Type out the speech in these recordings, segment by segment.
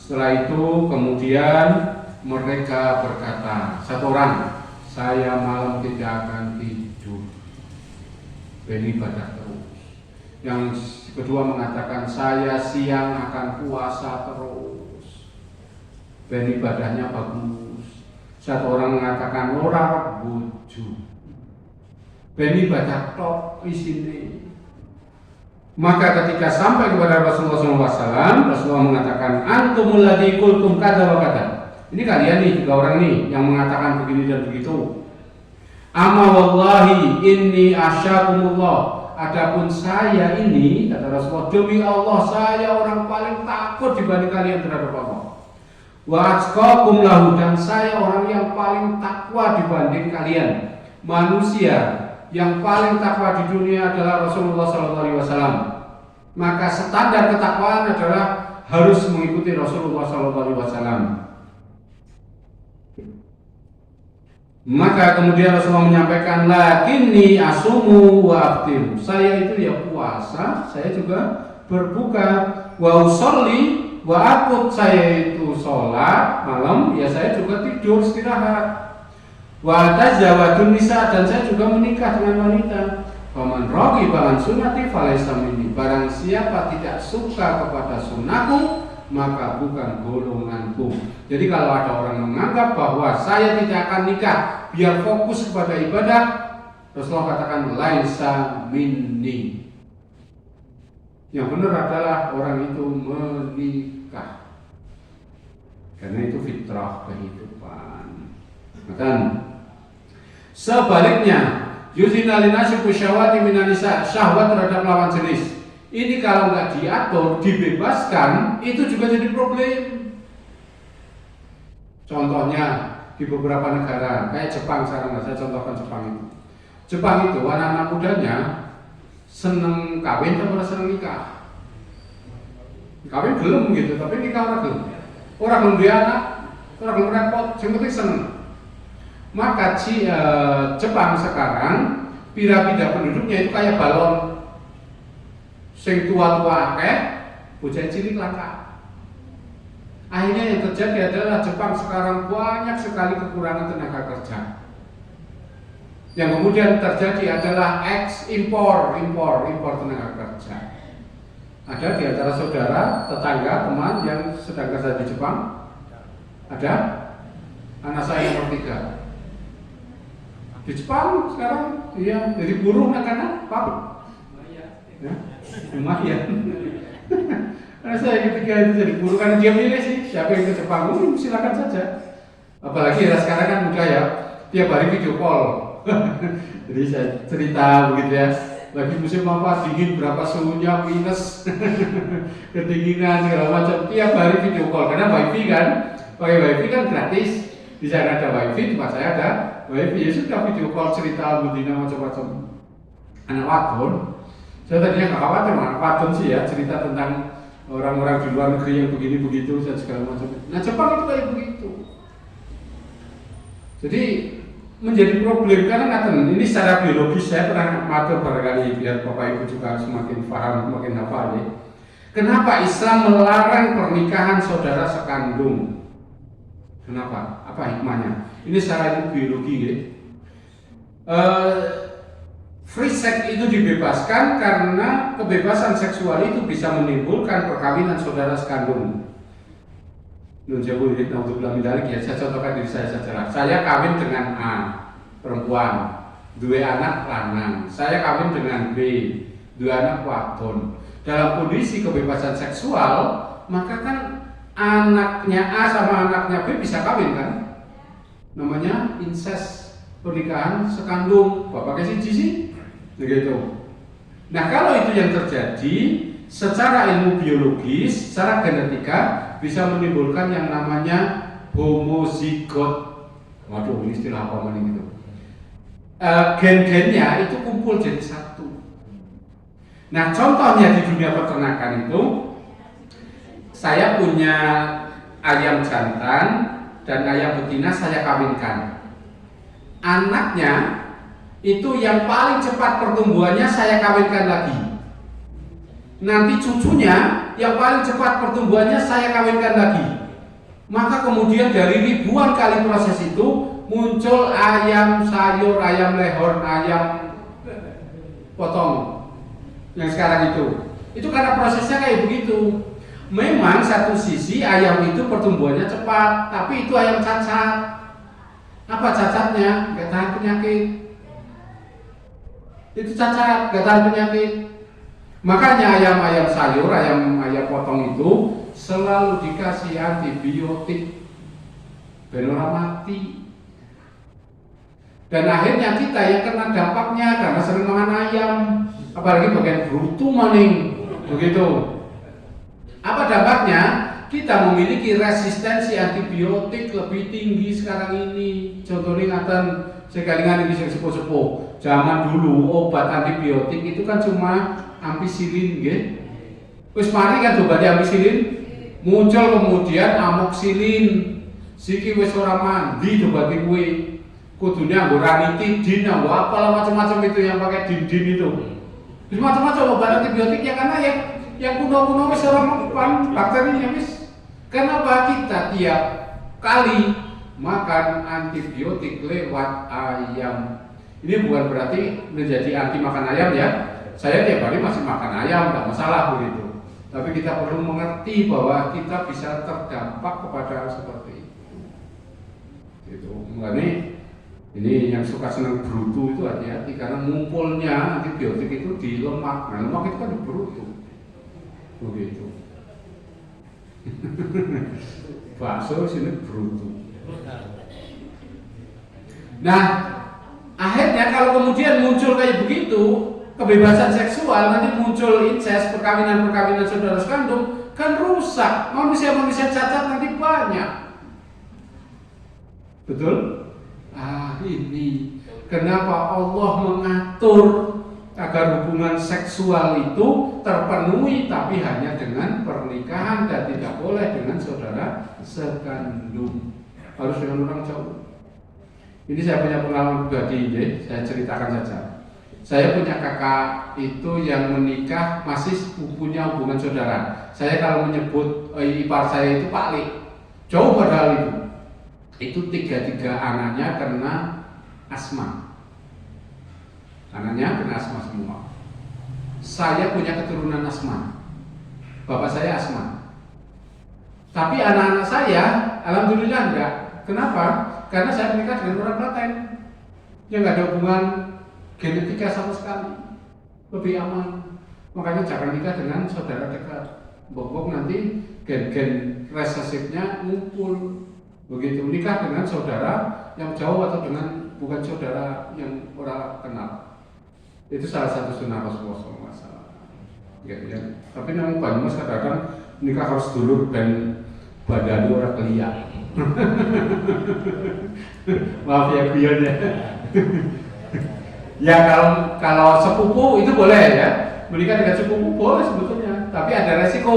Setelah itu kemudian mereka berkata, satu orang, saya malam tidak akan tidur, beribadah terus. Yang kedua mengatakan, saya siang akan puasa terus, beribadahnya bagus. Satu orang mengatakan, ora bojo, beribadah tok isine. Maka ketika sampai kepada Rasulullah SAW, Rasulullah mengatakan, antumul ladzi qultum kadza wa kadza. Ini kalian nih, tiga orang nih yang mengatakan begini dan begitu. Amma wallahi inni asyakumullah. Adapun saya ini, kata Rasulullah, demi Allah saya orang paling takut dibanding kalian terhadap Allah. Wa atqakum lahu, dan saya orang yang paling takwa dibanding kalian. Manusia yang paling takwa di dunia adalah Rasulullah SAW. Maka standar ketakwaan adalah harus mengikuti Rasulullah SAW. Maka kemudian Rasulullah menyampaikan, lakinni asumu wa aftiru. Saya itu ya puasa, saya juga berbuka. Wa usolli wa aqut, saya itu sholat malam, ya saya juga tidur istirahat. Wa tazawwajun nisa, dan saya juga menikah dengan wanita. Faman raghiba an sunnati falaysa minni. Barang siapa tidak suka kepada sunnahku, maka bukan golonganku. Jadi kalau ada orang menganggap bahwa saya tidak akan nikah biar fokus kepada ibadah, Rasulullah katakan laisa minni. Yang benar adalah orang itu menikah, karena itu fitrah kehidupan. Maka sebaliknya, yuzina linasi syahwati minan nisa, syahwat terhadap lawan jenis. Ini kalau nggak diatur, dibebaskan, itu juga jadi problem. Contohnya di beberapa negara, kayak Jepang sekarang, saya contohkan Jepang itu. Jepang itu anak-anak mudanya seneng kawin atau seneng nikah. Kawin belum gitu, tapi nikah orang belum. Orang belum dia anak, orang belum repot, yang penting seneng. Maka Jepang sekarang piramida penduduknya itu kayak balon. Sing tua-tua akeh, bocah cilik langka. Akhirnya yang terjadi adalah Jepang sekarang banyak sekali kekurangan tenaga kerja. Yang kemudian terjadi adalah impor tenaga kerja. Ada di antara saudara, tetangga, teman yang sedang kerja di Jepang? Ada? Anak saya nomor 3. Di Jepang sekarang dia jadi buruh anak-anak, Pak. Ya, lumayan. Karena saya ketika itu jadi buruh, karena dia milih sih siapa yang ke Jepang, silakan saja. Apalagi sekarang kan mudah ya, tiap hari video call. Jadi saya cerita begitu ya, lagi musim apa dingin, berapa suhunya, minus, kedinginan segala macam, tiap hari video call. Karena wifi kan, pakai wifi kan gratis. Di sana ada wifi, tempat saya ada wifi, ya sudah video call cerita budina macam-macam. Anak wadon, saya tadinya nggak khawatir anak wadon sih ya, cerita tentang orang-orang di luar negeri yang begini begitu dan segala macam. Nah Jepang itu kayak begitu. Jadi menjadi problem karena ini secara biologis. Saya pernah matur barangkali biar Bapak Ibu juga semakin paham, semakin hafal ya. Kenapa Islam melarang pernikahan saudara sekandung? Kenapa? Apa hikmahnya? Ini secara biologi ya. Free sex itu dibebaskan karena kebebasan seksual itu bisa menimbulkan perkawinan saudara sekandung. Nun jauh ya, untuk bilang medalik ya. Saya contohkan diri saya saja. Saya kawin dengan A, perempuan, 2 anak lanang. Saya kawin dengan B, 2 anak wadon. Dalam kondisi kebebasan seksual, maka kan anaknya A sama anaknya B bisa kawin kan? Namanya incest, pernikahan sekandung. Bapaknya sih. Begitu. Nah kalau itu yang terjadi, secara ilmu biologis, secara genetika bisa menimbulkan yang namanya homozigot. Waduh, ini istilah apa namanya gitu? Gen-gennya itu kumpul jadi satu. Nah contohnya di dunia peternakan itu, saya punya ayam jantan dan ayam betina saya kawinkan. Anaknya itu yang paling cepat pertumbuhannya saya kawinkan lagi. Nanti cucunya yang paling cepat pertumbuhannya saya kawinkan lagi. Maka kemudian dari ribuan kali proses itu muncul ayam sayur, ayam lehor, ayam potong yang sekarang itu. Itu karena prosesnya kayak begitu. Memang satu sisi ayam itu pertumbuhannya cepat, tapi itu ayam cacat. Apa cacatnya? Gak tahan penyakit. Itu cacat, gak tahan penyakit. Makanya ayam-ayam sayur, ayam potong itu selalu dikasih antibiotik biar orang mati. Dan akhirnya kita yang kena dampaknya karena sering makan ayam, apalagi bagian brutu maning, begitu. Apa dampaknya? Kita memiliki resistensi antibiotik lebih tinggi sekarang ini. Contohnya ngaten sekalingan ini sepuh-sepuh. Zaman dulu obat antibiotik itu kan cuma ampicillin, nggih. Wis mari kan obat ampicillin, muncul kemudian amoxicillin. Siki wis ora mandi obat kuwi. Kudunya nggo ranitidin, nggo apalah macam-macam itu yang pakai din-din itu. Wis macam-macam obat antibiotik ya karena yang kuno-kuno wis ora mempan bakterinya wis. Kenapa kita tiap kali makan antibiotik lewat ayam? Ini bukan berarti menjadi anti makan ayam ya. Saya tiap hari masih makan ayam, tidak masalah begitu. Tapi kita perlu mengerti bahwa kita bisa terdampak kepada seperti itu. Makanya ini yang suka senang brutu itu hati-hati karena ngumpulnya antibiotik itu di lemak. Nah, lemak itu kan di brutu. Begitu. Bakso sini brutu. Nah, akhirnya kalau kemudian muncul kayak begitu, kebebasan seksual nanti muncul incest, perkawinan saudara sekandung, kan rusak. Manusia-manusia cacat nanti banyak. Betul? Ini kenapa Allah mengatur agar hubungan seksual itu terpenuhi tapi hanya dengan pernikahan dan tidak boleh dengan saudara sekandung, harus dengan orang jauh. Ini saya punya pengalaman pribadi, saya ceritakan saja. Saya punya kakak itu yang menikah masih punya hubungan saudara. Saya kalau menyebut ipar saya itu Pak Lik, jauh padahal itu. Itu tiga anaknya kena asma. Anaknya kena asma semua. Saya punya keturunan asma. Bapak saya asma. Tapi anak-anak saya alhamdulillah enggak. Kenapa? Karena saya menikah dengan orang Klaten yang enggak ada hubungan genetika sama sekali. Lebih aman. Makanya jangan nikah dengan saudara dekat. Bok-bok nanti gen-gen resesifnya ngumpul. Begitu nikah dengan saudara yang jauh atau dengan bukan saudara yang orang kenal. Itu salah satu sunnah Rasulullah SAW. Ya. Tapi memang banyak kadang nikah harus dulur dan badan orang keliak. Maaf ya guyon ya. Ya kalau sepupu itu boleh ya. Menikah dengan sepupu boleh sebetulnya. Tapi ada resiko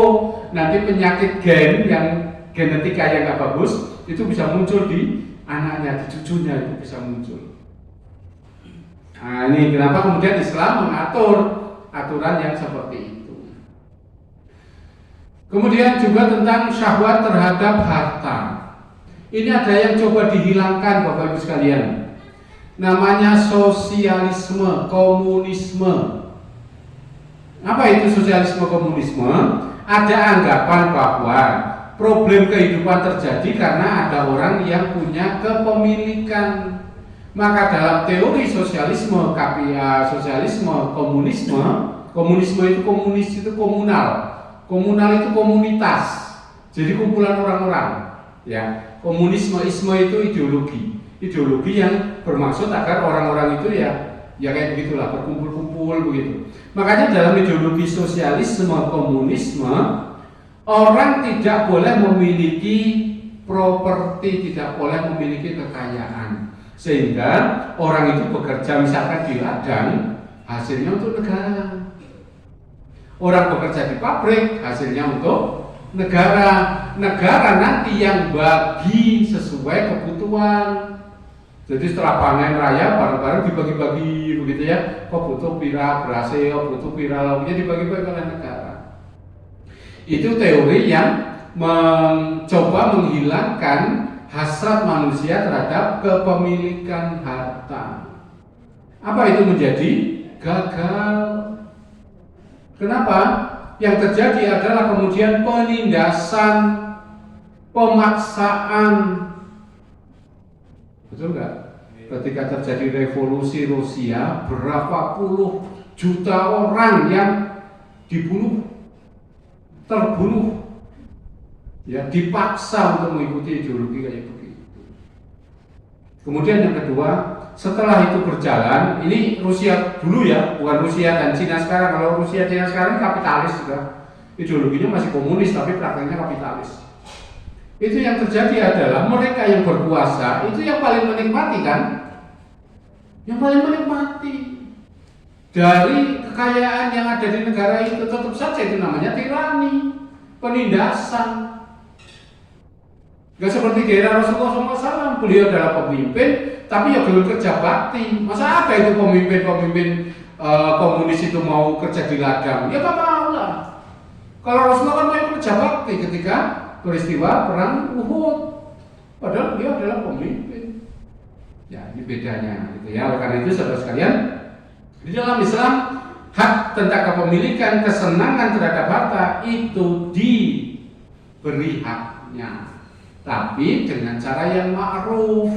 nanti penyakit gen yang genetika yang nggak bagus itu bisa muncul di anaknya, di cucunya itu bisa muncul. Nah ini kenapa kemudian Islam mengatur aturan yang seperti itu. Kemudian juga tentang syahwat terhadap harta. Ini ada yang coba dihilangkan Bapak Ibu sekalian. Namanya sosialisme, komunisme. Apa itu sosialisme, komunisme? Ada anggapan bahwa problem kehidupan terjadi karena ada orang yang punya kepemilikan. Maka dalam teori sosialisme, sosialisme, komunisme itu komunis itu komunal. Komunal itu komunitas. Jadi kumpulan orang-orang. Ya, komunisme itu ideologi yang bermaksud agar orang-orang itu ya kayak begitulah, berkumpul-kumpul begitu. Makanya dalam ideologi sosialisme, komunisme, orang tidak boleh memiliki properti, tidak boleh memiliki kekayaan. Sehingga orang itu bekerja misalkan di ladang, hasilnya untuk negara. Orang bekerja di pabrik, hasilnya untuk negara. Negara nanti yang bagi sesuai kebutuhan. Jadi setelah panen raya bareng-bareng dibagi-bagi begitu ya. Kok butuh pira berhasil, butuh pira lauknya dibagi-bagi oleh negara. Itu teori yang mencoba menghilangkan hasrat manusia terhadap kepemilikan harta. Apa itu menjadi gagal? Kenapa? Yang terjadi adalah kemudian penindasan, pemaksaan. Betul nggak? Ketika terjadi revolusi Rusia, berapa puluh juta orang yang dibunuh, terbunuh, ya, dipaksa untuk mengikuti ideologi kayak begitu. Kemudian yang kedua, setelah itu berjalan, ini Rusia dulu ya, bukan Rusia dan Cina sekarang. Kalau Rusia dan Cina sekarang kapitalis juga, ideologinya masih komunis tapi prakteknya kapitalis. Itu yang terjadi adalah mereka yang berkuasa itu yang paling menikmati kan, yang paling menikmati dari kekayaan yang ada di negara itu. Tetap saja itu namanya tirani, penindasan. Gak seperti di era Rasulullah SAW, beliau adalah pemimpin, tapi ya belum kerja bakti. Masa ada itu pemimpin komunis itu mau kerja di ladang? Ya gak mau lah. Kalau Rasulullah kan mau kerja bakti ketika peristiwa perang Uhud, padahal dia adalah pemimpin. Ya ini bedanya, gitu ya. Oleh karena itu saudara sekalian, di dalam Islam hak tentang kepemilikan, kesenangan terhadap harta itu diberi haknya. Tapi dengan cara yang ma'ruf,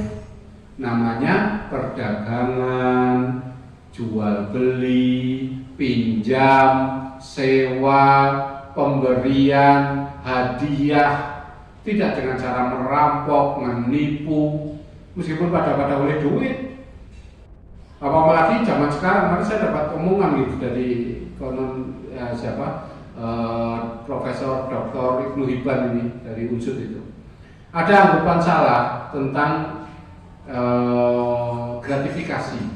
namanya perdagangan, jual beli, pinjam, sewa, pemberian, hadiah, tidak dengan cara merampok, menipu, meskipun pada oleh duit. Apalagi zaman sekarang, nanti saya dapat omongan gitu dari Profesor Dr. Ibnu Hibban ini dari Unsur itu. Ada anggapan salah tentang gratifikasi.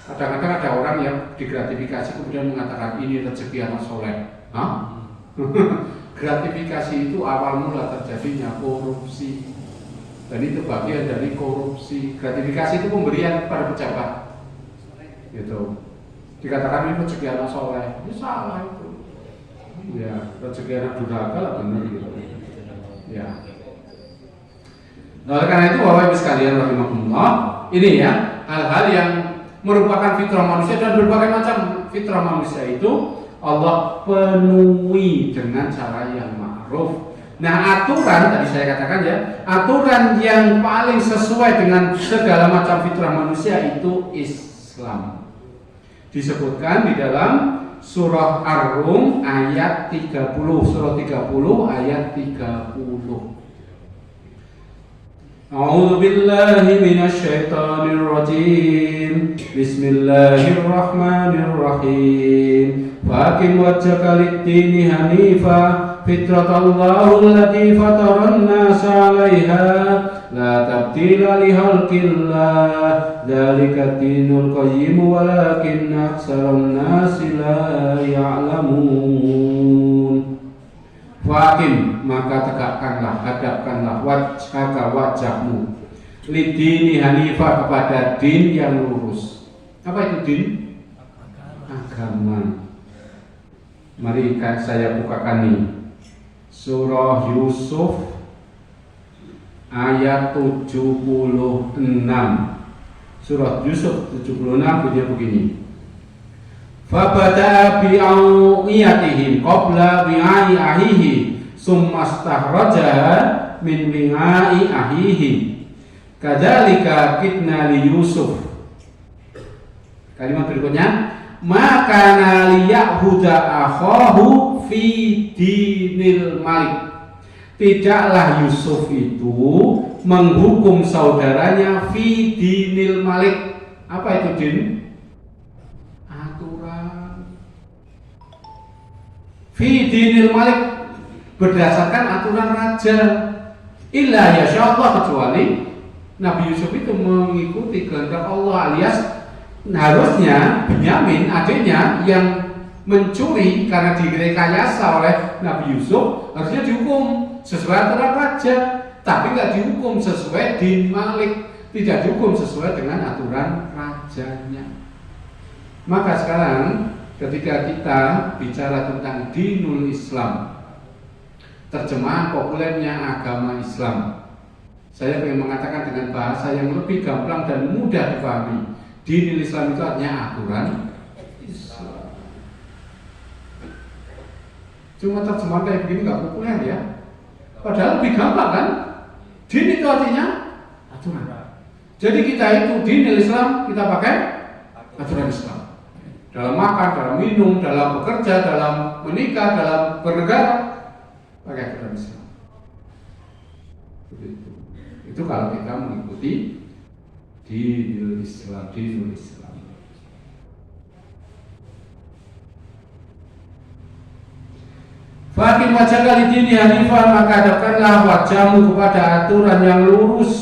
Kadang-kadang ada orang yang digratifikasi kemudian mengatakan ini rezeki anak soleh. Hah? Gratifikasi itu awal mula terjadinya korupsi. Dan itu bagian dari korupsi. Gratifikasi itu pemberian pada pejabat. Gitu. Dikatakan ini rezeki anak soleh. Ini salah itu. Ya, rezeki anak durhaka lah benar gitu. Ya. Nah, oleh karena itu Bapak Ibu sekalian rahimakumullah, ini ya hal-hal yang merupakan fitrah manusia dan berbagai macam fitrah manusia itu Allah penuhi dengan cara yang ma'ruf. Nah, aturan tadi saya katakan ya, aturan yang paling sesuai dengan segala macam fitrah manusia itu Islam. Disebutkan di dalam surah Ar-Rum ayat 30, surah 30 ayat 30. A'udzu billahi minasy syaithanir rajim. Bismillahirrahmanirrahim. Faqim wajhaka lid-dini hanifa fitratallahi allati fataran nasa 'alaiha la tabdila li khalqillah dzalika dinul qayyim walakinna aktsaran nasi la ya'lamun. Faqim, maka tegakkanlah, hadapkanlah wajhmu lidini hanifah, kepada din yang lurus. Apa itu din? Agama. Mari saya bukakan nih surah Yusuf ayat 76. Surah Yusuf 76 bunyinya begini. Fabada'a bi'awiyatihim qabla bi'ai ahihi summa stahrajaha min bi'ai ahihi kadzalika kitna li Yusuf. Kalimat berikutnya, maka liyahuda akhahu fi dinil malik. Tidaklah Yusuf itu menghukum saudaranya fi dinil malik. Apa itu din? Fi dinil malik, berdasarkan aturan raja. Illa yasyaallah, kecuali Nabi Yusuf itu mengikuti kehendak Allah, alias harusnya Binyamin adiknya yang mencuri karena direkayasa oleh Nabi Yusuf harusnya dihukum sesuai aturan raja, tapi nggak dihukum sesuai din malik, tidak dihukum sesuai dengan aturan rajanya. Maka sekarang ketika kita bicara tentang dinul Islam, terjemahan populernya agama Islam. Saya ingin mengatakan dengan bahasa yang lebih gampang dan mudah dipahami. Dinul Islam itu artinya aturan Islam. Cuma terjemahan kayak begini nggak populer ya. Padahal lebih gampang kan? Din itu artinya aturan. Jadi kita itu dinul Islam, kita pakai aturan Islam. Dalam makan, dalam minum, dalam bekerja, dalam menikah, dalam bernegara, pakai aturan Islam. Begitu. Itu kalau kita mengikuti dinul Islam, dinul Islam. Fakin wajah kali dini hanifan, maka hadapkanlah wajahmu kepada aturan yang lurus,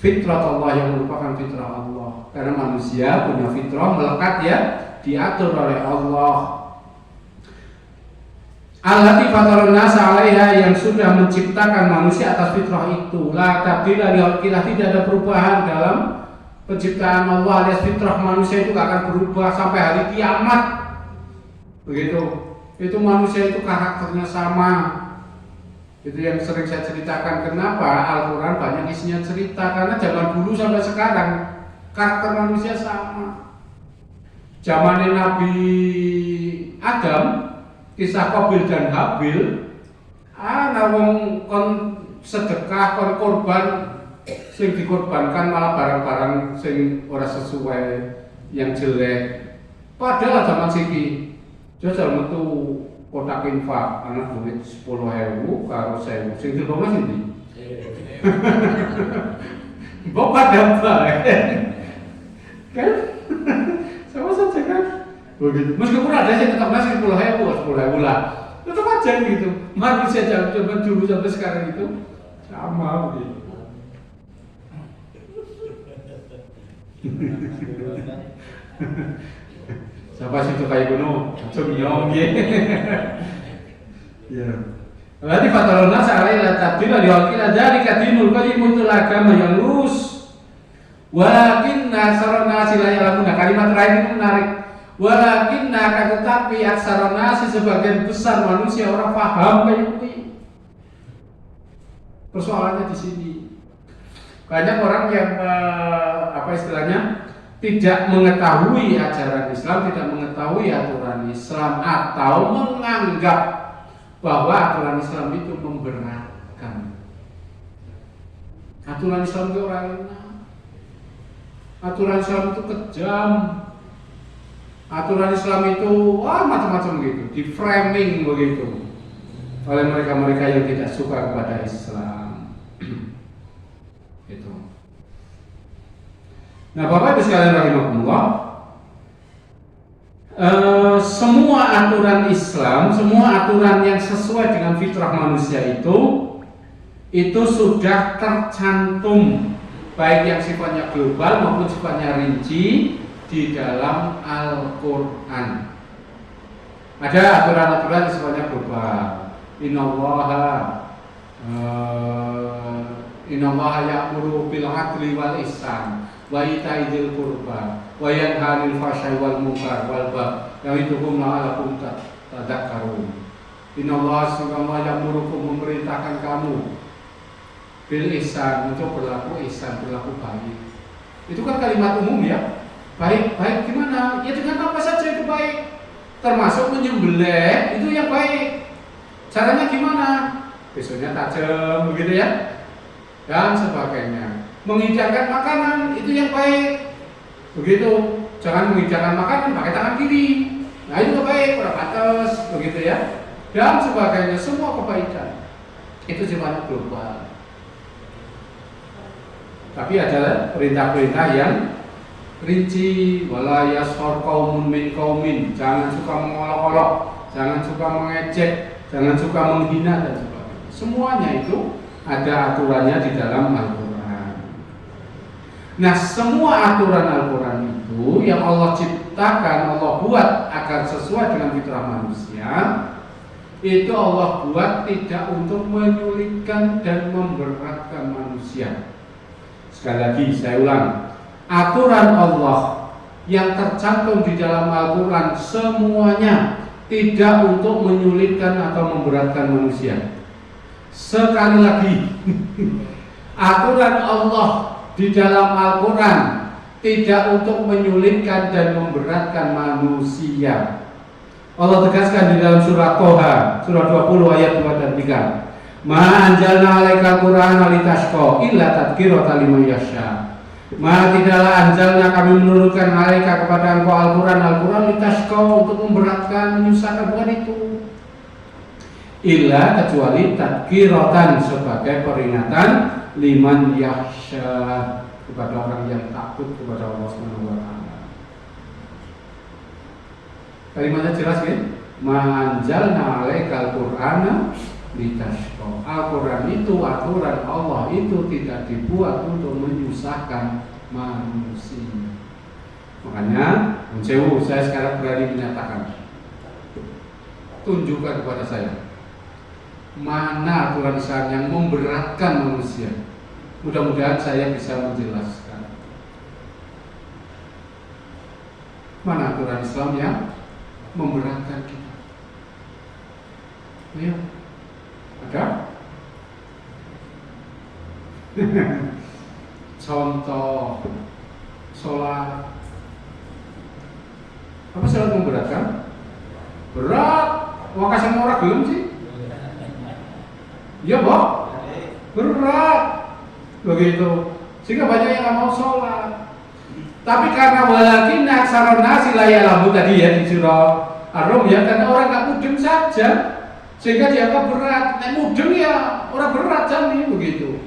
fitrat Allah yang merupakan fitrah Allah. Karena manusia punya fitrah melekat ya, diatur oleh Allah. Allati fatarun nasa 'alaiha, yang sudah menciptakan manusia atas fitrah itu. La tabdila li khalqillah, tidak ada perubahan dalam penciptaan Allah alias fitrah manusia itu gak akan berubah sampai hari kiamat. Begitu. Itu manusia itu karakternya sama. Itu yang sering saya ceritakan. Kenapa Al-Quran banyak isinya cerita? Karena zaman dulu sampai sekarang karakter manusia sama. Zamannya Nabi Adam, kisah Qabil dan Habil, nawang kon sedekah, kon korban, sing dikorbankan malah barang-barang sing ora sesuai, yang jelek. Padahal zaman siki jajal metu kotak infak, anak duit 10.000 karo 1.000, sing dilongo sindi. Mbok padha bae. Kan? Sama saja kan? Begitu. Meskipun ada yang tetap masih 10.000 lah. Tetap aja gitu. Manusia zaman dulu sampai sekarang itu sama gitu. Siapa sih itu kayak gunung? Cumyong ya. Ya. Berarti fatarun nasa alaihi tabdila liwakil dari kadinul qayyim, itu agama yang lurus. Walakin aksarun nasi la ya'lamun. Kalimat terakhir ini menarik. Walakin akan tetapi aksarun nasi, sebagian besar manusia orang paham kayak ini. Persoalannya di sini. Banyak orang yang apa istilahnya, tidak mengetahui ajaran Islam, tidak mengetahui aturan Islam, atau menganggap bahwa aturan Islam itu memberatkan. Aturan Islam itu orang enak. Aturan Islam itu kejam. Aturan Islam itu macam-macam gitu, di framing begitu oleh mereka-mereka yang tidak suka kepada Islam. Gitu. Nah, Bapak Ibu sekalian rahimakumullah, semua aturan Islam, semua aturan yang sesuai dengan fitrah manusia itu sudah tercantum, baik yang sifatnya global maupun sifatnya rinci di dalam Al-Quran. Ada aturan-aturan yang sifatnya global. Innallaha ya'muru bil 'adli wal ihsan wa ita'i dzil qurba wa yanha 'anil fahsya'i wal munkar wal baghi ya'idukum la'allakum tadhakkarun. Innallaha ya'murukum, memerintahkan kamu bil ihsan, untuk berlaku ihsan, berlaku baik. Itu kan kalimat umum ya. Baik gimana? Ya dengan apa saja itu baik. Termasuk menyembelih, itu yang baik. Caranya gimana? Besoknya tajam begitu ya. Dan sebagainya. Menghidangkan makanan, itu yang baik. Begitu. Jangan menghidangkan makanan pakai tangan kiri. Nah itu baik, pada batas begitu ya. Dan sebagainya, semua kebaikan. Itu sifatnya global. Tapi ada perintah-perintah yang rinci. Wala yashor qaumun min qaumin, jangan suka mengolok-olok, jangan suka mengejek, jangan suka menghina dan sebagainya. Semuanya itu ada aturannya di dalam Al-Quran. Nah, semua aturan Al-Quran itu yang Allah ciptakan, Allah buat agar sesuai dengan fitrah manusia, itu Allah buat tidak untuk menyulitkan dan memberatkan manusia. Sekali lagi saya ulang, aturan Allah yang tercantum di dalam Al-Quran semuanya tidak untuk menyulitkan atau memberatkan manusia. Sekali lagi, aturan Allah di dalam Al-Quran tidak untuk menyulitkan dan memberatkan manusia. Allah tegaskan di dalam surah Toha, surah 20 ayat 2 dan 3. Ma anjalna 'alaikal Qur'ana litashqa illa tadhkiratan liman yasha. Ma tidaklah anjalna kami menurunkan 'alaika kepada engkau Al-Quran litashqa untuk memberatkan, menyusahkan, bukan itu. Illa kecuali tadhkiratan sebagai peringatan liman yasha, kepada orang yang takut kepada Allah Subhanahu wa taala. Kalimatnya jelas ya? Ma anjalna 'alaikal Qur'ana litashqa. Al-Quran itu, aturan Allah itu tidak dibuat untuk menyusahkan manusia. Makanya, saya sekarang berani menyatakan, tunjukkan kepada saya mana aturan Islam yang memberatkan manusia. Mudah-mudahan saya bisa menjelaskan mana aturan Islam yang memberatkan kita. Ayo, ada? Contoh sholat. Apa sholat memberatkan? Berat. Wah, kasih orang belum sih? Iya, Bob? Berat. Begitu. Sehingga banyak yang nggak mau sholat. Tapi karena walakin aksara nasi la ya'lamu tadi ya di surah Ar-Rum ya, karena orang nggak mudeng saja, sehingga dianggap berat. Nek mudeng ya orang berat jadi begitu.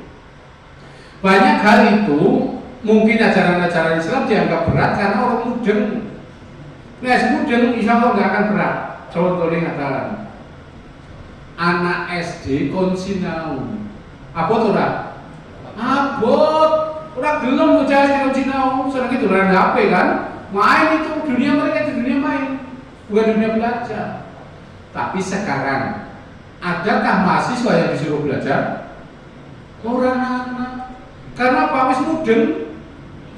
Banyak hal itu mungkin ajaran-ajaran Islam dianggap berat karena orang mudeng. Nah, mudeng insya Allah nggak akan berat. Contohnya ngatakan anak SD konsinau, apa tuh dah? Abot, orang belum bocah SD konsinau, sedang itu orang HP kan, main itu dunia mereka di dunia main, bukan dunia belajar. Tapi sekarang, adakah mahasiswa yang disuruh belajar? Orang anak, karena Pak Wis mudeng,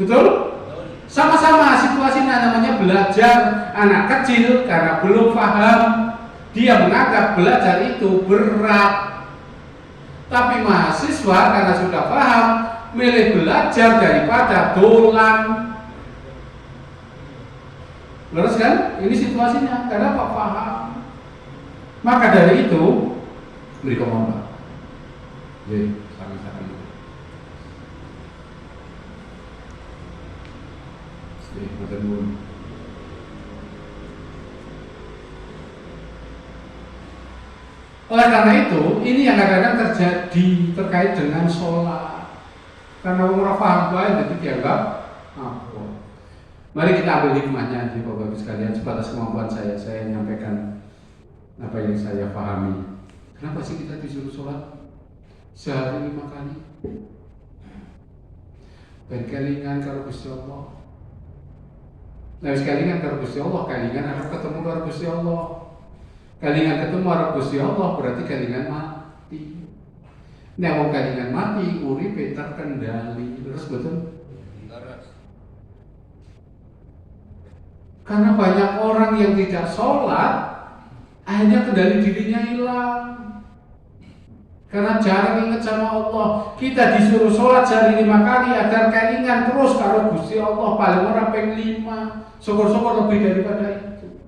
betul? Sama-sama situasinya namanya belajar. Anak kecil karena belum paham, dia menganggap belajar itu berat. Tapi mahasiswa karena sudah paham, milih belajar daripada dolan. Terus kan? Ini situasinya karena Pak paham. Maka dari itu beri komentar. Jadi, sama-sama. Oleh karena itu, ini yang kadang-kadang terjadi terkait dengan sholat. Karena orang paham baik, jadi dianggap apa? Mari kita ambil hikmahnya di Bapak-Ibu sekalian. Sebatas kemampuan saya menyampaikan apa yang saya pahami. Kenapa sih kita disuruh sholat sehari 5 kali? Ben kelingan karo Gusti Allah. Nah, kelingan karo Gusti Allah, kelingan harus ketemu karo Gusti Allah. Kelingan ketemu karo Gusti Allah berarti kelingan mati. Nek wong kelingan mati, uripe terkendali. Terus betul? Karena banyak orang yang tidak sholat, akhirnya kendali dirinya hilang. Karena jarang ingat sama Allah. Kita disuruh sholat sehari 5 kali agar kelingan terus karo Gusti Allah, paling ora ping 5. Syukur-syukur lebih daripada itu.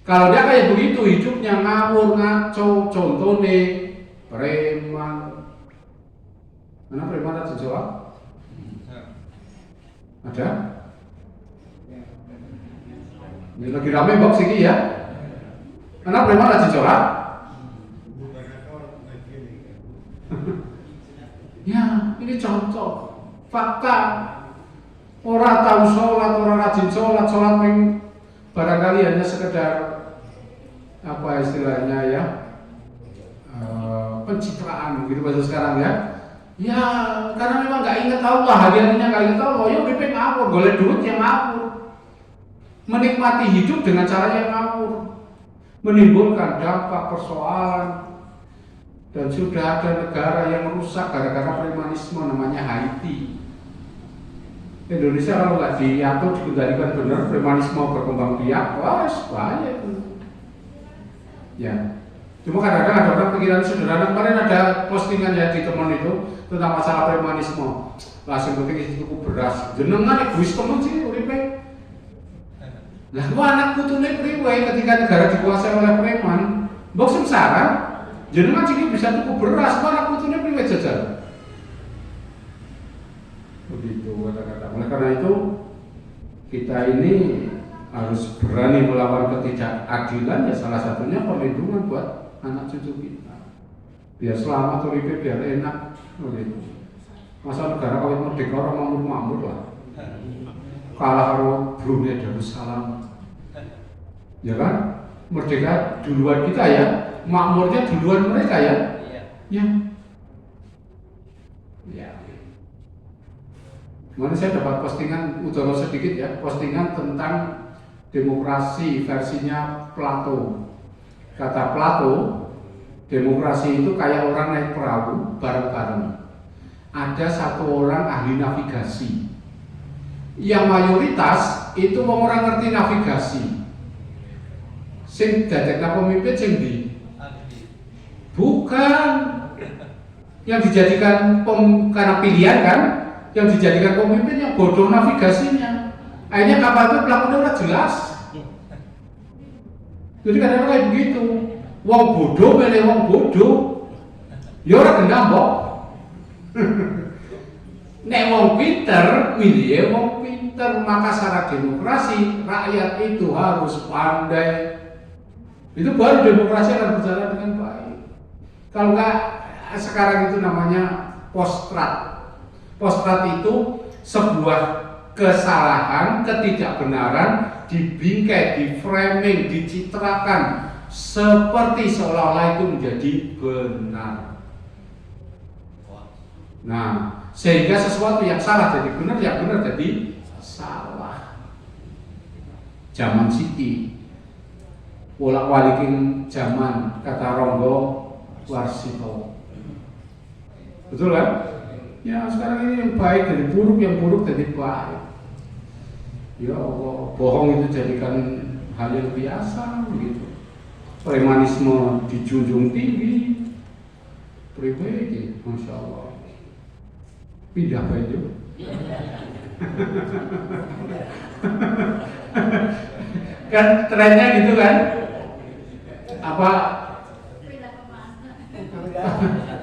Kalau dia kayak begitu, hidupnya ngawur, ngaco, contohnya preman. Mana preman ada jawab? Ada? Ini lagi rame box ini ya. Mana preman ada jawab? Ya, ini contoh fakta. Orang tahu sholat, orang rajin sholat barangkali hanya sekedar apa istilahnya ya, pencitraan gitu bahasa sekarang ya. Ya, karena memang nggak ingat Allah, hadiahnya nggak ingat Allah, ya BP ngawur, golek duit yang ngawur, menikmati hidup dengan cara yang ngawur, menimbulkan dampak persoalan. Dan sudah ada negara yang rusak gara-gara premanisme, namanya Haiti. Indonesia kalau nggak diatur dikendalikan benar, premanisme berkembang biak, wah bahaya itu. Ya. Cuma kadang-kadang ada orang pikiran sederhana. Kemarin ada postingan ya di teman itu tentang masalah premanisme. Langsung penting itu beras. Jenengan egois temen sih uripe. Lah kok anak putune priwe ketika negara dikuasai oleh preman, mbok sengsara. Jenengan sih bisa tuku beras, kok anak putune priwe jajal. Begitu kata-kata. Oleh karena itu kita ini harus berani melawan ketidakadilan, ya salah satunya perlindungan buat anak cucu kita. Biar selamat uripe, biar enak. Begitu. Masa negara kawin merdeka orang makmur lah. Kalah karo Brunei Darussalam. Ya kan? Merdeka duluan kita ya, makmurnya duluan mereka ya. Ya. Ya. Kemarin saya dapat postingan, udah sedikit ya, postingan tentang demokrasi versinya Plato. Kata Plato, demokrasi itu kayak orang naik perahu bareng-bareng. Ada satu orang ahli navigasi. Yang mayoritas itu orang ngerti navigasi. Sing dadekna pemimpin sing ndi? Bukan. Yang dijadikan karena pilihan kan, yang dijadikan pemimpin yang bodoh navigasinya. Akhirnya kapal itu pelakunya udah jelas. Jadi kadang-kadang kayak begitu. Wong bodoh milih wong bodoh. Ya ora gendam kok. Nek wong pinter milih wong pinter, maka secara demokrasi rakyat itu harus pandai. Itu baru demokrasi akan berjalan dengan baik. Kalau enggak, sekarang itu namanya postrat. Postrat itu sebuah kesalahan, ketidakbenaran dibingkai, diframing, dicitrakan seperti seolah-olah itu menjadi benar. Nah, sehingga sesuatu yang salah jadi benar, yang benar jadi salah. Zaman Siti, bolak-balikin zaman, kata Ronggo Warsito. Betul kan? Ya sekarang ini yang baik jadi buruk, yang buruk jadi baik. Ya Allah, bohong itu jadikan hal yang biasa begitu. Premanisme dijunjung tinggi, pribadi, masya Allah. Pindah baju. Kan trennya gitu kan?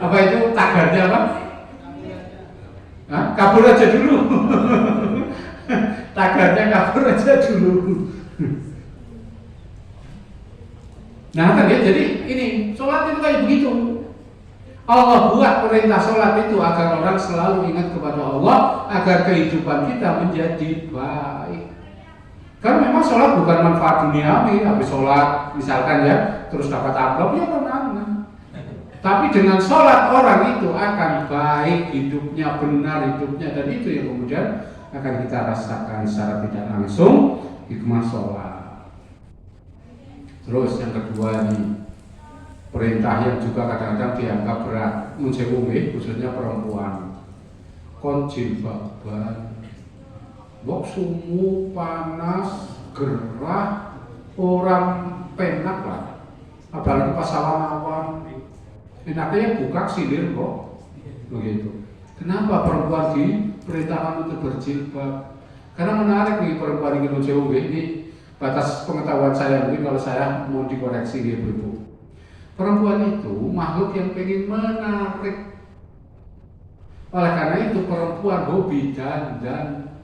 Apa itu tagarnya apa? Hah? Kabur aja dulu. Tagarnya kabur aja dulu. Nah kan ya, jadi ini sholat itu kayak begitu. Allah buat perintah sholat itu agar orang selalu ingat kepada Allah, agar kehidupan kita menjadi baik. Karena memang sholat bukan manfaat duniawi, habis sholat misalkan ya, terus dapat amplop ya benar. Tapi dengan sholat orang itu akan baik hidupnya, benar hidupnya, dan itu yang kemudian akan kita rasakan secara tidak langsung hikmah sholat. Terus yang kedua ini, perintah yang juga kadang-kadang dianggap berat, menjauhi khususnya perempuan. Kon jilbaban, wong sumu panas, gerah, orang penak lah. Apalagi pas awan-awan, enaknya buka silir kok, begitu. Kenapa perempuan diperintahkan untuk berjilbab? Karena menarik nih perempuan ini menjauhi ini. Batas pengetahuan saya mungkin kalau saya mau dikoreksi ya Bu. Perempuan itu makhluk yang pengen menarik. Oleh karena itu perempuan hobi dandan.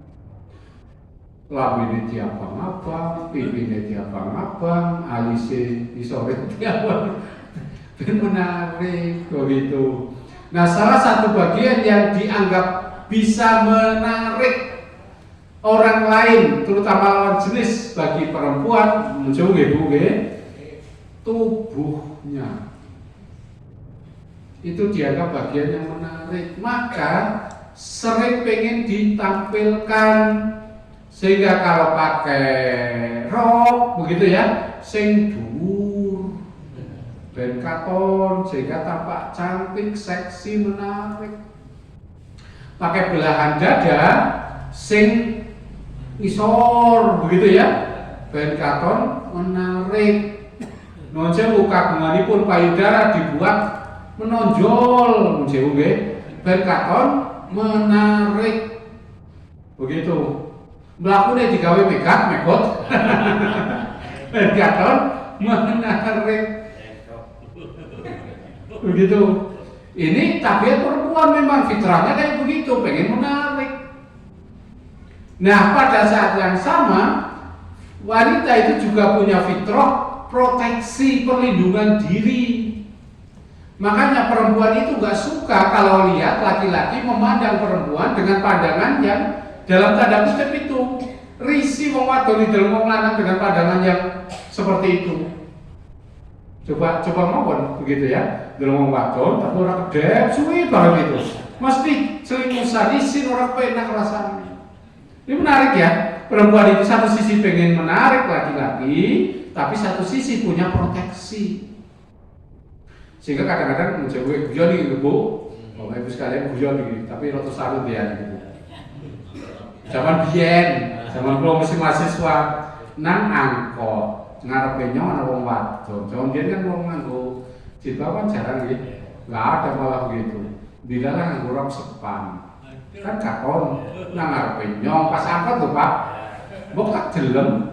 Lambene diabang-abang, pipine diabang-abang, alise disore diabang. Ben menarik begitu. Nah, salah satu bagian yang dianggap bisa menarik orang lain, terutama lawan jenis bagi perempuan, menjauhi tubuhnya. Itu dianggap bagian yang menarik, maka sering pengen ditampilkan, sehingga kalau pakai rok begitu ya, sing dhuwur, ben katon, sehingga tampak cantik, seksi, menarik. Pakai belahan dada, sing isor begitu ya, ben katon menarik. Nuwun sewu kagunganipun payudara dibuat menonjol, nuwun sewu nggih, ben katon menarik. Begitu. Mlakune digawe megat. Ben katon menarik. Begitu. Ini tabiat perempuan memang fitrahnya kayak begitu, pengen menarik. Nah, pada saat yang sama wanita itu juga punya fitrah proteksi, perlindungan diri. Makanya perempuan itu gak suka kalau lihat laki-laki memandang perempuan dengan pandangan yang dalam tanda kutip itu risih wong wadon dalam wong lanang dengan pandangan yang seperti itu. Coba mawon begitu ya. Dalam wong wadon tapi ora kedep suwi banget itu. Mesti selingusan isin ora penak rasanya. Ini menarik ya. Perempuan itu satu sisi pengen menarik laki-laki, tapi satu sisi punya proteksi. Sehingga kadang-kadang mencoba guyon iki Bu. Bapak Ibu sekalian guyon iki, tapi rada sarut ya gitu. Zaman biyen, zaman kula masih mahasiswa nang angkot, ngarepe nyong ana wong wadon. Zaman biyen kan wong nganggo jilbab kan jarang nggih. Enggak ada malah begitu. Dilarang nganggo rok sepan. Kan kakon nang ngarepe nyong pas angkot lho Pak. Mbok tak delem.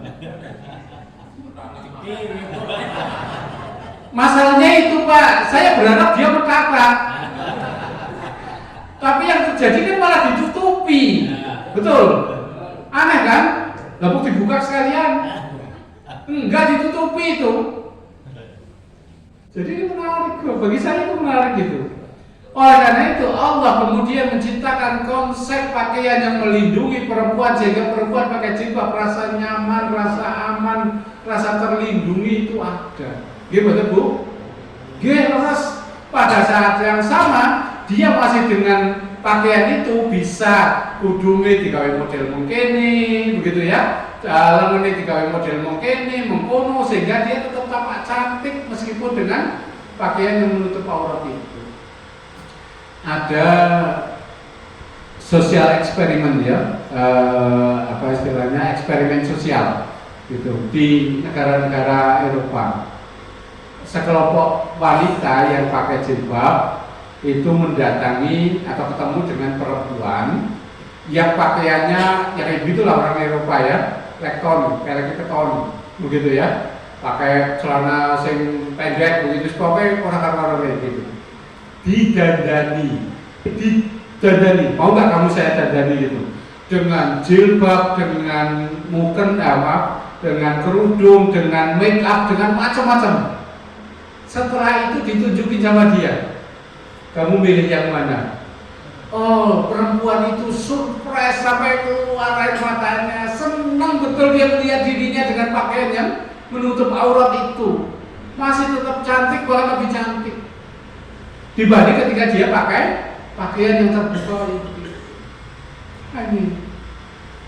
Masalahnya itu Pak, saya berharap dia berkata. Tapi yang terjadi kan malah ditutupi. Betul? Aneh kan? Lalu dibuka sekalian. Enggak ditutupi itu. Jadi ini menarik. Bagi saya itu menarik gitu. Oleh karena itu Allah kemudian menciptakan konsep pakaian yang melindungi perempuan sehingga perempuan pakai jilbab rasa nyaman, rasa aman, rasa terlindungi itu ada. Gimana Bu? Terus pada saat yang sama dia masih dengan pakaian itu bisa kudunge digawe model mengkene, begitu ya. Lengan digawe model mengkene, mengkono sehingga dia tetap tampak cantik meskipun dengan pakaian yang menutup aurat itu. Ada sosial eksperimen ya, apa istilahnya eksperimen sosial gitu di negara-negara Eropa. Sekelompok wanita yang pakai jilbab itu mendatangi atau ketemu dengan perempuan yang pakaiannya ya kayak begitulah orang Eropa ya, lekton, kayak keton, begitu ya, pakai celana sing pendek begitu, pokoknya orang-orang kayak gitu. Didandani, mau nggak kamu saya dandani gitu? Dengan jilbab, dengan muken dengan kerudung, dengan make up, dengan macam-macam. Setelah itu ditunjukin sama dia, kamu milih yang mana? Oh, perempuan itu surprise sampai keluar air matanya, senang betul dia melihat dirinya dengan pakaian yang menutup aurat itu, masih tetap cantik, bahkan lebih cantik dibanding ketika dia pakai pakaian yang terbuka itu. Ini.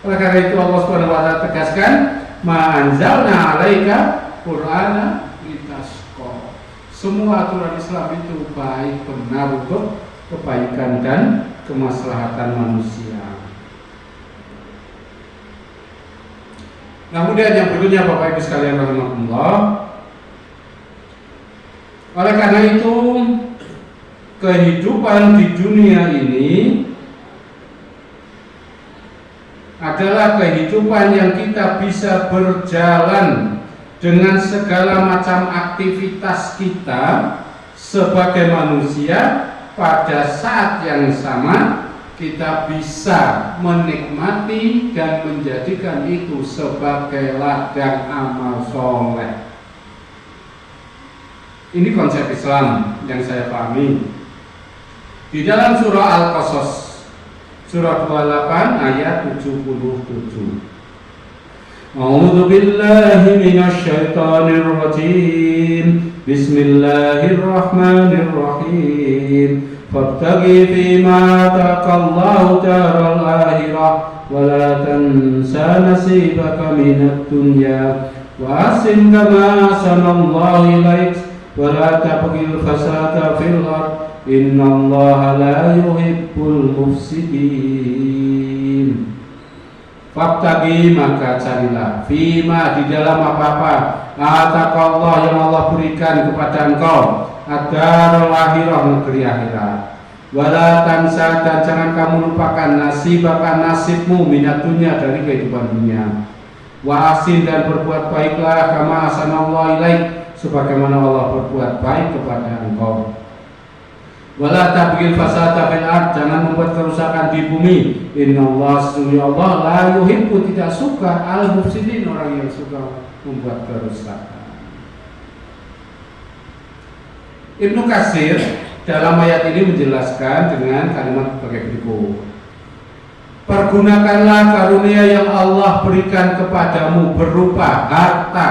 Oleh karena itu Allah Subhanahu wa taala tegaskan, "Ma anzalna 'alaika Qur'ana litasqa." Semua aturan Islam itu baik benar untuk kebaikan dan kemaslahatan manusia. Nah, kemudian yang berikutnya Bapak Ibu sekalian rahimakumullah. Oleh karena itu kehidupan di dunia ini adalah kehidupan yang kita bisa berjalan dengan segala macam aktivitas kita sebagai manusia. Pada saat yang sama kita bisa menikmati dan menjadikan itu sebagai ladang amal soleh. Ini konsep Islam yang saya pahami. Di dalam surah Al-Qasas surah 28 ayat 77. A'udzu billahi minasy syaithanir rajim. Bismillahirrahmanirrahim. Fabtaghi fima ataqallahu daral akhirah wa la tansa nasibaka minad dunya wa ahsin kama ahsanallahu ilaik wa la tabghil fasada fil ardh. Innallaha la yuhibbul mufsidin. Wabtagi maka carilah fima di dalam apa-apa ataqallah yang Allah berikan kepada engkau agar lahirah negeri akhirat. Wala tansa dan jangan kamu lupakan nasibmu minat dunia dari kehidupan dunia. Wa asin dan berbuat baiklah kama asanallahu ilaik sebagaimana Allah berbuat baik kepada engkau. Wala tabghil fasada fil ard jangan membuat kerusakan di bumi. Innallaha sesungguhnya Allah la yuhibbu tidak suka al mufsidin orang yang suka membuat kerusakan. Ibnu Katsir dalam ayat ini menjelaskan dengan kalimat sebagai berikut. Pergunakanlah karunia yang Allah berikan kepadamu berupa harta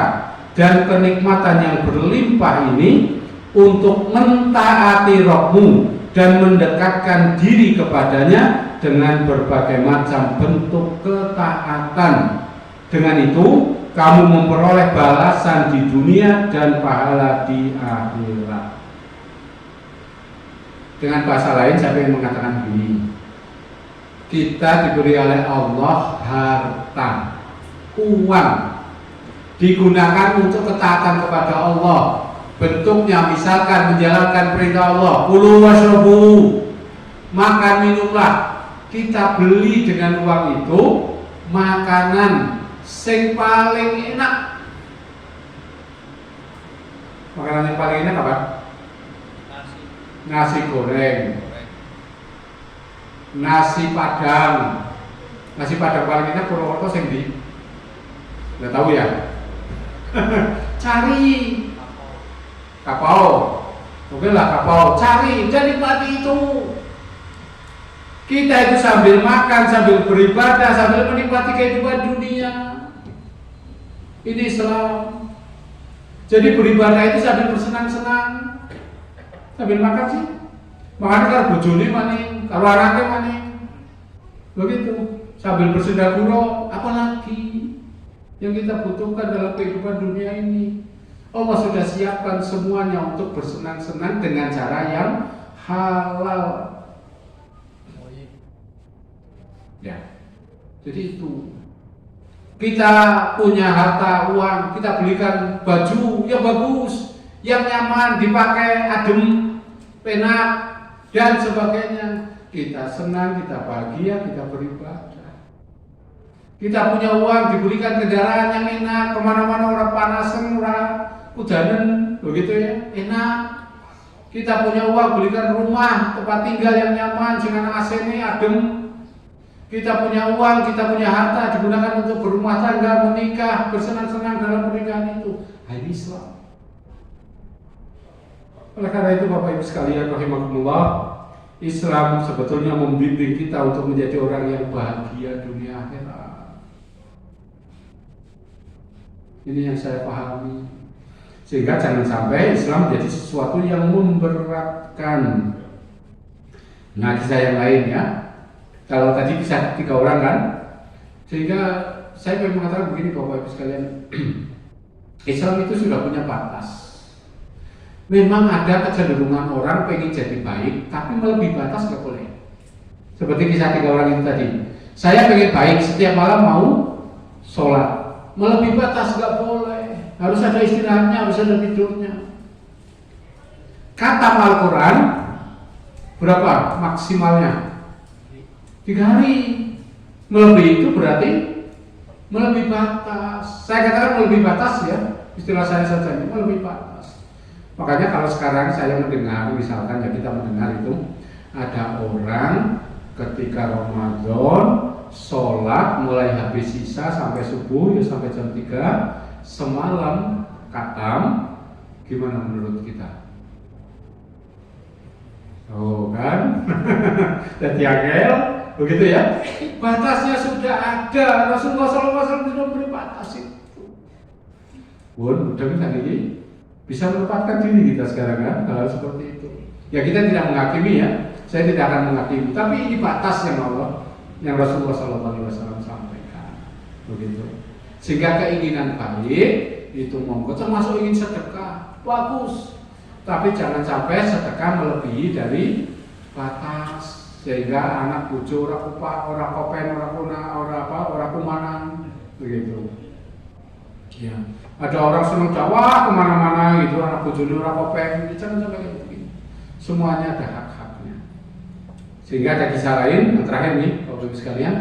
dan kenikmatan yang berlimpah ini untuk mentaati Rabbmu dan mendekatkan diri kepadanya dengan berbagai macam bentuk ketaatan. Dengan itu, kamu memperoleh balasan di dunia dan pahala di akhirat. Dengan bahasa lain, saya ingin mengatakan begini. Kita diberi oleh Allah harta, uang, digunakan untuk ketaatan kepada Allah. Bentuknya misalkan menjalankan perintah Allah, kulu washrabu, makan minumlah. Kita beli dengan uang itu makanan sing paling enak. Makanan yang paling enak apa? Nasi goreng, nasi padang. Nasi padang paling enak Purwokerto sing ndi? Nggak tahu ya. Cari kapau, oke lah kapau, cari dan nikmati itu. Kita itu sambil makan, sambil beribadah, sambil menikmati kehidupan dunia. Ini Islam. Jadi beribadah itu sambil bersenang-senang, sambil makan sih. Makanya kalau bojone maning, kalau anaknya maning, begitu. Sambil bersendaguro, apalagi yang kita butuhkan dalam kehidupan dunia ini. Allah sudah siapkan semuanya untuk bersenang-senang dengan cara yang halal. Ya, jadi itu. Kita punya harta, uang, kita belikan baju yang bagus, yang nyaman, dipakai, adem, penak, dan sebagainya. Kita senang, kita bahagia, kita beribadah. Kita punya uang, diberikan kendaraan yang enak, kemana-mana orang panasan, orang udanan, begitu ya, enak. Kita punya uang, belikan rumah, tempat tinggal yang nyaman, dengan AC-nya adem. Kita punya uang, kita punya harta, digunakan untuk berumah tangga, menikah, bersenang-senang dalam pernikahan itu. Ini Islam. Oleh karena itu Bapak Ibu sekalian rahimakumullah, Islam sebetulnya membimbing kita untuk menjadi orang yang bahagia dunia akhirat. Ini yang saya pahami. Sehingga jangan sampai Islam menjadi sesuatu yang memberatkan. Nah, kisah yang lain ya. Kalau tadi bisa 3 orang kan, sehingga saya ingin mengatakan begini Bapak Ibu sekalian, Islam itu sudah punya batas. Memang ada kecenderungan orang pengen jadi baik, tapi melebihi batas nggak boleh. Seperti kisah 3 orang itu tadi, saya pengen baik, setiap malam mau sholat, melebihi batas nggak boleh. Harus ada istirahatnya, harus ada tidurnya. Kata Al-Quran berapa maksimalnya? 3 hari. Melebihi itu berarti melebihi batas. Saya katakan melebihi batas ya, istilah saya saja ini melebihi batas. Makanya kalau sekarang saya mendengar, misalkan ya kita mendengar itu ada orang ketika Ramadan sholat mulai habis sisa sampai subuh ya sampai jam 3 semalam katam. Gimana menurut kita? Oh kan? Jadi angel. Begitu ya, batasnya sudah ada. Rasulullah SAW sudah beri batas itu. Udah kan ini bisa menempatkan diri kita sekarang kan, hal seperti itu. Ya kita tidak menghakimi ya, saya tidak akan menghakimi. Tapi ini batas yang Allah, yang Rasulullah SAW sampaikan. Begitu. Sehingga keinginan baik itu monggo, termasuk ingin sedekah, bagus. Tapi jangan sampai sedekah melebihi dari batas. sehingga anak bojo ora kupak, ora kopen, ora kuna, ora kumanan begitu. Ya, ada orang senang dakwah kemana-mana gitu, anak bojone ora kopen, jangan sampai kayak begini. Semuanya ada hak-haknya. Sehingga ada kisah lain, yang terakhir nih, Bapak Ibu sekalian,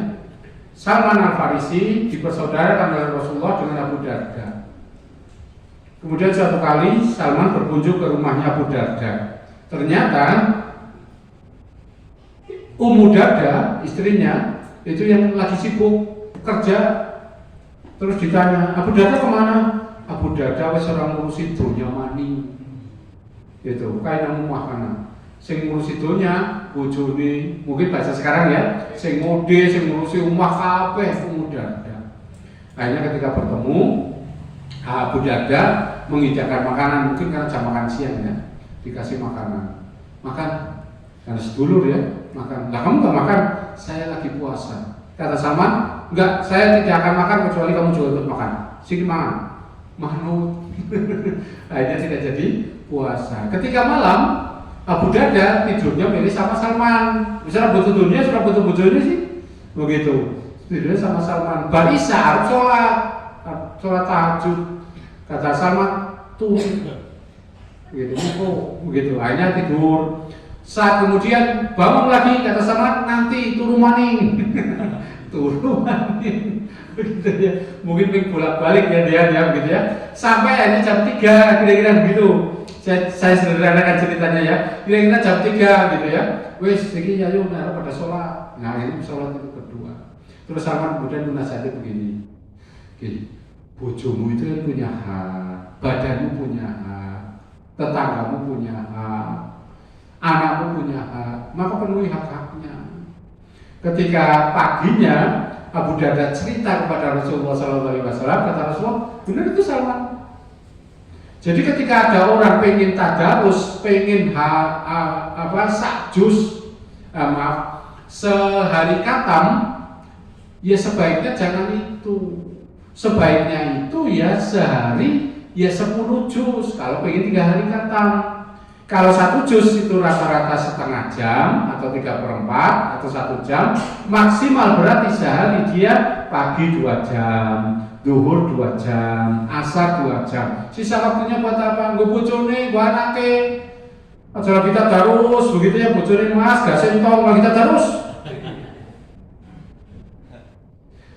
Salman Al-Farisi dipersaudarakan oleh Rasulullah dengan Abu Darda. Kemudian suatu kali Salman berkunjung ke rumahnya Abu Darda. Ternyata Ummu Darda, istrinya, itu yang lagi sibuk kerja. Terus ditanya, Abu Darda kemana? Abu Darda wis ora ngurusi donya maning. Gitu, kayak nang omah kana. Sing ngurusi donya bojone, mungkin bahasa sekarang ya, sing mode, sing ngurusi omah kabeh Ummu Darda. Akhirnya ketika bertemu, Abu Darda menghidangkan makanan, mungkin karena jam makan siang ya, dikasih makanan. Makan, karena sedulur ya, makan. Lah kamu gak makan? Saya lagi puasa. Kata Salman, enggak, saya tidak akan makan kecuali kamu juga ikut makan. Sini makan. Manut. Akhirnya tidak jadi puasa. Ketika malam, Abu Darda tidurnya milih sama Salman. Misalnya butuh dunia, sudah butuh bojone sih. Begitu. Tidurnya sama Salman. Barisa harus sholat tahajud. Kata Salman, turun. Begitu, begitu. Akhirnya tidur. Saat kemudian bangun lagi, kata Salman, nanti turun maning. Turun maning. Begitu ya. Mungkin bolak-balik ya dia begitu ya. Sampai akhirnya jam 3 kira-kira begitu. Saya sederhanakan ceritanya ya. Kira-kira jam 3 gitu ya. Wis iki ayo naruh pada sholat. Nah, ini sholat itu kedua. Terus Salman kemudian menasihati begini. Gini, bojomu itu kan punya hak, badanmu punya hak, tetanggamu punya hak, anakmu punya hak, maka penuhi hak-haknya. Ketika paginya Abu Darda cerita kepada Rasulullah SAW, kata Rasulullah, benar itu Salman. Jadi ketika ada orang pengen tadarus, pengen sehari katam, ya sebaiknya jangan itu. Sebaiknya itu ya sehari ya 10 juz. Kalau pengen 3 hari katam. Kalau 1 juz itu rata-rata setengah jam atau 3/4 atau 1 jam, maksimal berarti sehari dia pagi 2 jam, duhur 2 jam, asar 2 jam. Sisa waktunya buat apa? Nggo bojone, nggo anake. Acara kita terus begitu ya, bojone Mas gak sentong kita terus.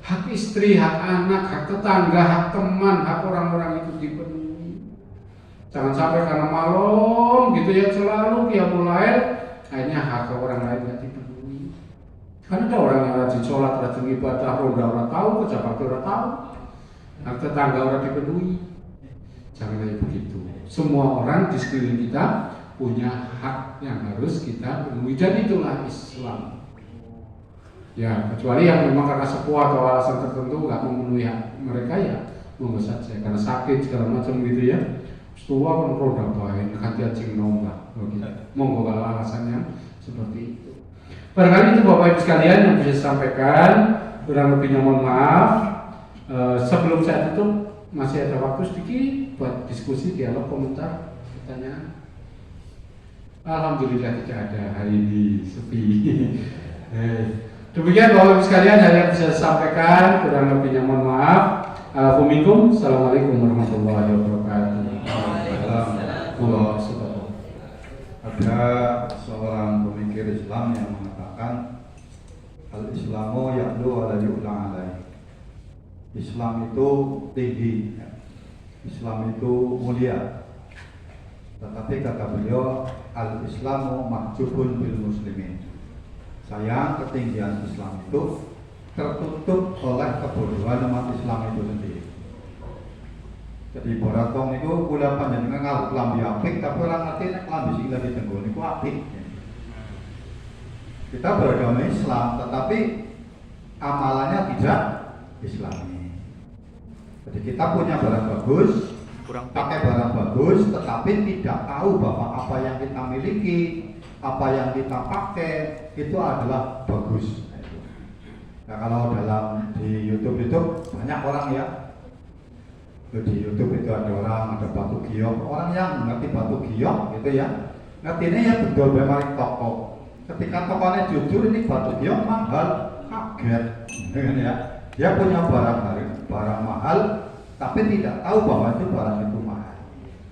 Hak istri, hak anak, hak tetangga, hak teman, hak orang-orang itu dipenuhi. Jangan sampai karena malam gitu ya selalu dia mulai akhirnya hak orang lain tidak dipenuhi. Kan ada orang yang rajin sholat, rajin ibadah, ronda orang tahu, kerja bakti orang tahu, hak tetangga orang dipenuhi. Jangan kayak begitu. Semua orang di sekeliling kita punya hak yang harus kita penuhi dan itulah Islam. Ya kecuali yang memang karena sepuh atau alasan tertentu nggak memenuhi hak mereka ya monggo saja karena sakit segala macam gitu ya. Tua kan roda baik, ganti acing nombak, begitu. Monggo kalau alasannya seperti itu. Barangkali itu Bapak Ibu sekalian yang bisa saya sampaikan. Kurang lebihnya mohon maaf. Sebelum saya tutup masih ada waktu sedikit buat diskusi, dialog, komentar, pertanyaan. Alhamdulillah tidak ada hari ini sepi. Demikian Bapak Ibu sekalian yang bisa saya sampaikan. Kurang lebihnya mohon maaf. Assalamualaikum warahmatullahi wabarakatuh. Ada seorang pemikir Islam yang mengatakan al-Islamu ya'lu wa la yu'la alaih. Islam itu tinggi, Islam itu mulia. Tetapi kata beliau, al-Islamu mahjubun bil muslimin. Sayang ketinggian Islam itu tertutup oleh kebodohan umat Islam itu sendiri. Jadi boratong itu kula panjenengan ngal klambi apik tapi orang ngerti nek klambi sing lagi tenggol niku apik. Kita beragama Islam tetapi amalannya tidak Islami. Jadi kita punya barang bagus, pakai barang bagus tetapi tidak tahu bahwa apa yang kita miliki, apa yang kita pakai itu adalah bagus. Nah kalau dalam di YouTube itu banyak orang ya. Di YouTube itu ada orang, ada batu giok, orang yang ngerti batu giok gitu ya, ngertinya ya betul memang toko. Ketika tokonya jujur, ini batu biong mahal, kaget, ya. Dia punya barang mahal, tapi tidak tahu bahwa itu barang itu mahal.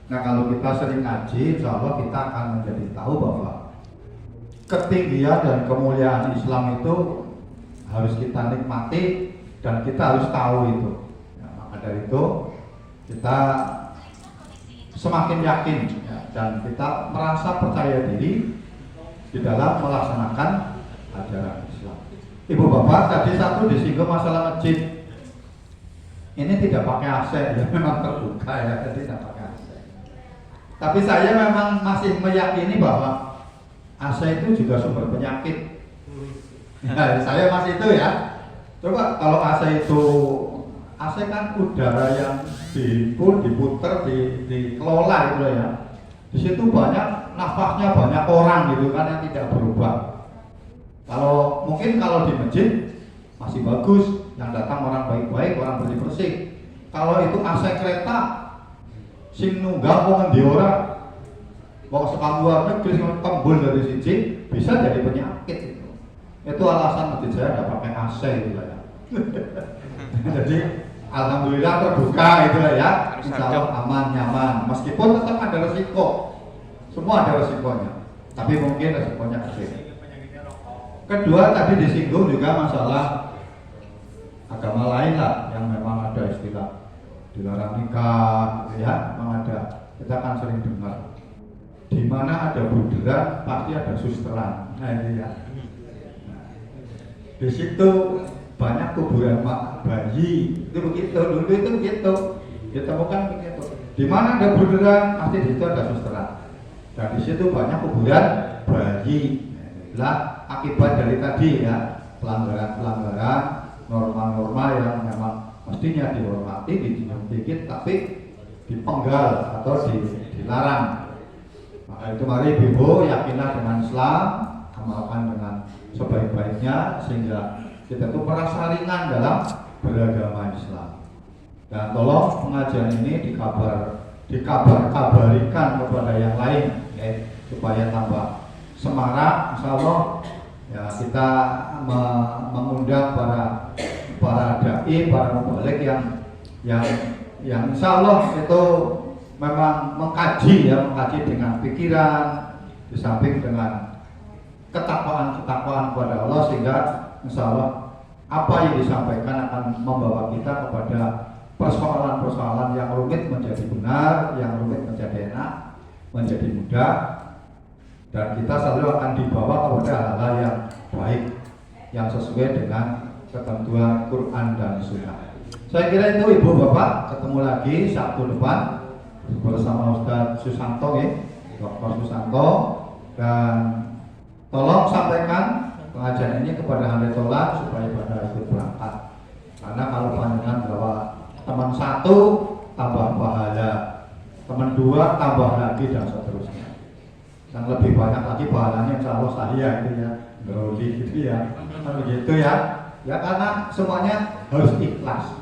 Nah, kalau kita sering ngaji, insya Allah kita akan menjadi tahu bahwa ketinggian dan kemuliaan Islam itu harus kita nikmati dan kita harus tahu itu. Ya, maka dari itu kita semakin yakin ya, dan kita merasa percaya diri di dalam melaksanakan ajaran Islam. Ibu bapak tadi satu disinggung masalah masjid. Ini tidak pakai AC ya, memang terbuka ya, jadi tidak pakai AC. Tapi saya memang masih meyakini bahwa AC itu juga sumber penyakit. Nah, saya masih itu ya. Coba kalau AC kan udara yang diputer, dikelola itu ya. Di situ banyak nafasnya banyak orang gitu kan yang tidak berubah. Kalau di masjid masih bagus, yang datang orang baik-baik, orang bersih-bersih. Kalau itu AC kereta, sing nunggang wong endi ora, wong sekang luar negeri sing tembul dari siji bisa jadi penyakit itu. Itu alasan masjid saya tidak pakai AC gitu lah ya. Jadi alhamdulillah terbuka gitu lah ya. Insyaallah aman nyaman. Meskipun tetap ada resiko. Semua ada resikonya. Tapi mungkin resikonya kecil. Kedua tadi disinggung juga masalah agama lain lah yang memang ada istilah dilarang nikah, ya, memang ada. Kita kan sering dengar. Di mana ada buderan pasti ada susteran. Nah ini ya. Di situ banyak kuburan bayi. Itu begitu. Dulu itu begitu. Ditemukan begitu. Di mana ada buderan pasti di situ ada susteran. Dan di situ banyak kuburan bayi. Itulah akibat dari tadi ya, pelanggaran norma-norma yang memang mestinya dihormati, dijunjung tinggi, tapi dipenggal atau dilarang. Maka itu mari Ibu yakinlah dengan Islam, amalkan dengan sebaik-baiknya sehingga kita itu merasa ringan dalam beragama Islam. Dan tolong pengajian ini dikabar-kabarikan kepada yang lain ya, supaya tambah semarak. Insya Allah ya, kita mengundang para dai, para mubalik yang insya Allah itu memang mengkaji dengan pikiran, di samping dengan ketakwaan kepada Allah, sehingga insya Allah apa yang disampaikan akan membawa kita kepada persoalan-persoalan yang rumit menjadi benar, yang rumit menjadi enak, menjadi mudah, dan kita selalu akan dibawa kepada hal-hal yang baik, yang sesuai dengan ketentuan Quran dan Sunnah. Saya kira itu Ibu Bapak, ketemu lagi Sabtu depan bersama Ustadz Susanto ya, Dr. Susanto, dan tolong sampaikan pengajian ini kepada ahli tolak supaya pada ikut berangkat. Karena kalau panjenengan bawa teman satu tambah pahala, teman dua tambah lagi dan seterusnya. Dan lebih banyak lagi pahalanya insya Allah saya itu ya, beroli gitu ya, kan begitu ya. Ya karena semuanya harus ikhlas.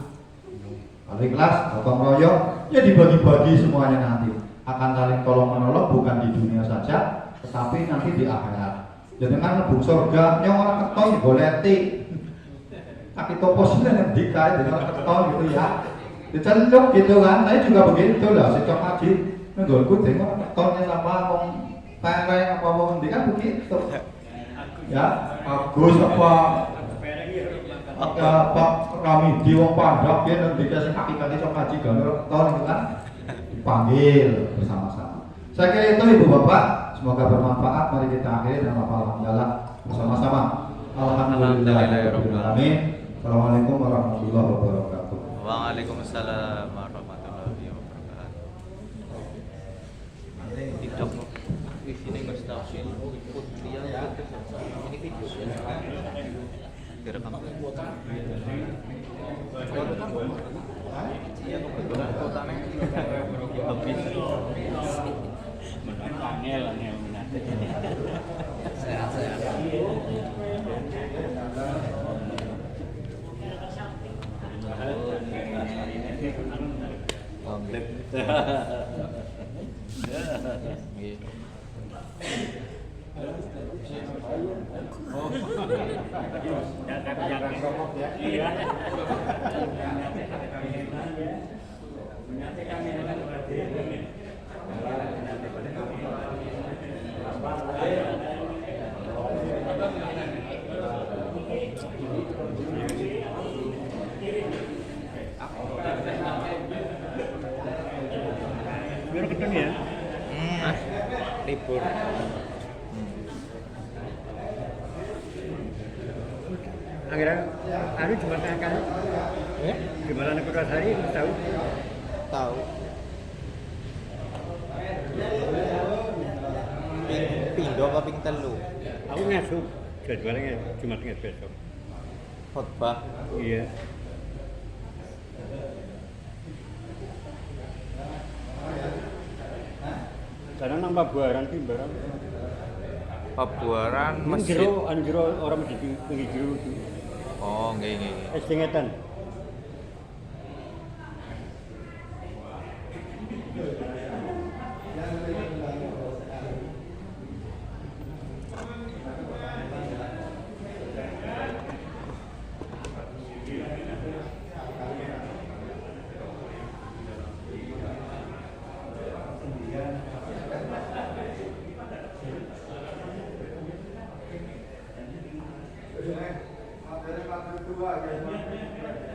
Kalau ikhlas, gotong royong, ya dibagi-bagi semuanya nanti. Akan saling tolong menolong bukan di dunia saja, tetapi nanti di akhirat. Jadi kan lebih surga, yang orang keton goleti. Kaki toposnya yang dikai dengan keton gitu ya. Dicelup gitu kan, saya juga begitu lah. Secok haji, menggolku tengok ketonnya sama ngomong pereng apa ngomong dia kan begitu. Ya, bagus apa kami di wong Pandak dia nanti dikasih kaki-kaki sok haji gambar keton gitu kan. Dipanggil bersama-sama. Saya kira itu Ibu Bapak, semoga bermanfaat. Mari kita akhiri dengan alhamdulillah bersama-sama. Alhamdulillahirabbil alamin. Assalamualaikum warahmatullahi wabarakatuh. Waalaikumsalam warahmatullahi wabarakatuh. TikTok di sini nggak stasiun ikut dia ini video direkam. Iya kebetulan kotanya habis. Angel minatnya. Sehat. Komplek. Oh. Jangan sokok ya. Iya. Biar ketemu ya. Libur. Akhirnya, anu cuma kan? Ya? Gimana nih Purwasari tahu? Tahu. Pindo apa ping telu? Aku ngasuk jadwalnya Jumat besok. Khotbah. Iya. Kadang nang Pabuaran ki barang. Pabuaran masjid. Anjero orang masjid pinggir jero. Oh, nggih nggih. Estengetan. Materi 42 guys.